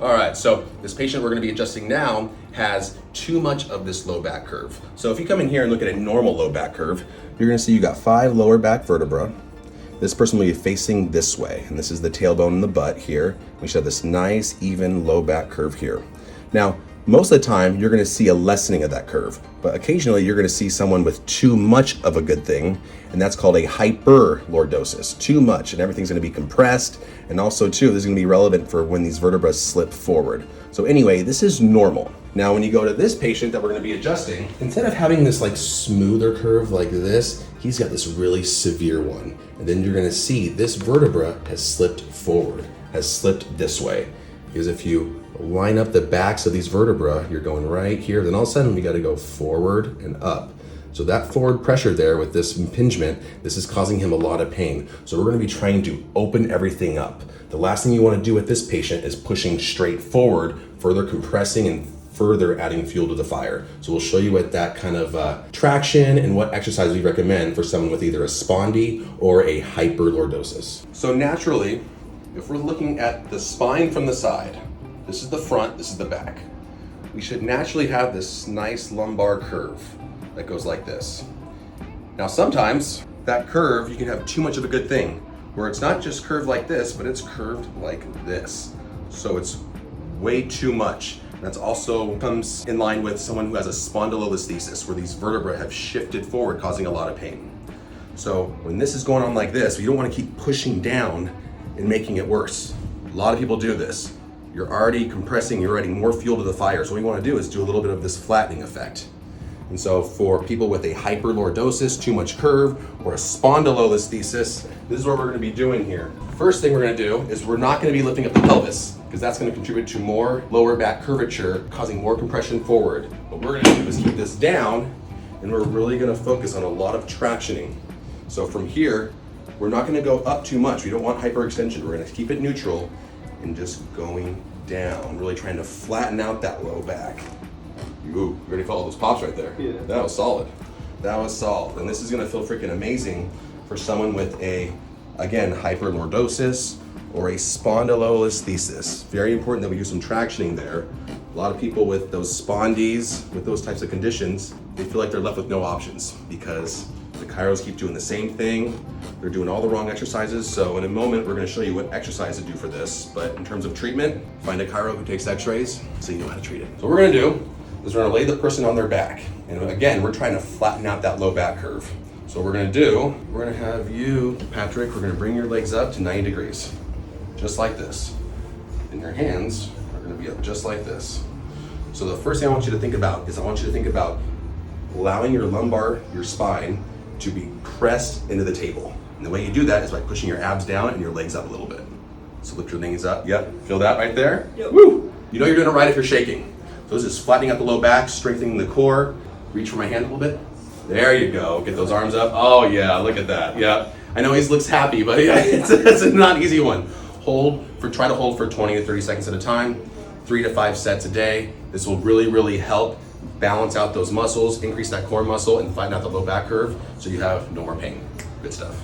All right, so this patient we're gonna be adjusting now has too much of this low back curve. So if you come in here and look at a normal low back curve, you're gonna see you got 5 lower back vertebrae. This person will be facing this way, and this is the tailbone and the butt here. We should have this nice, even low back curve here. Now, most of the time, you're gonna see a lessening of that curve, but occasionally you're gonna see someone with too much of a good thing, and that's called a hyperlordosis, too much, and everything's gonna be compressed, and also too, this is gonna be relevant for when these vertebrae slip forward. So anyway, this is normal. Now, when you go to this patient that we're gonna be adjusting, instead of having this like smoother curve like this, he's got this really severe one. And then you're gonna see this vertebra has slipped forward, has slipped this way. Because if you line up the backs of these vertebrae, you're going right here, then all of a sudden we gotta go forward and up. So that forward pressure there with this impingement, this is causing him a lot of pain. So we're gonna be trying to open everything up. The last thing you wanna do with this patient is pushing straight forward, further compressing and further adding fuel to the fire. So we'll show you what that kind of traction and what exercise we recommend for someone with either a spondy or a hyperlordosis. So naturally, if we're looking at the spine from the side, this is the front, this is the back. We should naturally have this nice lumbar curve that goes like this. Now sometimes that curve, you can have too much of a good thing, where it's not just curved like this, but it's curved like this. So it's way too much. That's also comes in line with someone who has a spondylolisthesis, where these vertebrae have shifted forward, causing a lot of pain. So when this is going on like this, you don't want to keep pushing down and making it worse. A lot of people do this. You're already compressing, you're adding more fuel to the fire. So what you want to do is do a little bit of this flattening effect. And so for people with a hyperlordosis, too much curve, or a spondylolisthesis, this is what we're going to be doing here. First thing we're going to do is we're not going to be lifting up the pelvis, because that's going to contribute to more lower back curvature, causing more compression forward. What we're going to do is keep this down, and we're really going to focus on a lot of tractioning. So from here, we're not going to go up too much. We don't want hyperextension. We're going to keep it neutral and just going down, really trying to flatten out that low back. Ooh, you already followed those pops right there. Yeah. That was solid. That was solid. And this is gonna feel freaking amazing for someone with a, again, hyperlordosis or a spondylolisthesis. Very important that we do some tractioning there. A lot of people with those spondies, with those types of conditions, they feel like they're left with no options because the chiros keep doing the same thing. They're doing all the wrong exercises. So in a moment, we're gonna show you what exercise to do for this. But in terms of treatment, find a chiro who takes x-rays so you know how to treat it. So what we're gonna do is we're gonna lay the person on their back. And again, we're trying to flatten out that low back curve. So what we're gonna do, we're gonna have you, Patrick, we're gonna bring your legs up to 90 degrees, just like this. And your hands are gonna be up just like this. So the first thing I want you to think about is allowing your lumbar, your spine, to be pressed into the table. And the way you do that is by pushing your abs down and your legs up a little bit. So lift your knees up. Yep, feel that right there? Yep. Woo! You know you're doing it right if you're shaking. So this is flattening out the low back, strengthening the core. Reach for my hand a little bit. There you go. Get those arms up. Oh yeah, look at that. Yeah. I know he looks happy, but yeah, it's a not easy one. Try to hold for 20 to 30 seconds at a time, 3 to 5 sets a day. This will really, really help balance out those muscles, increase that core muscle, and flatten out the low back curve so you have no more pain. Good stuff.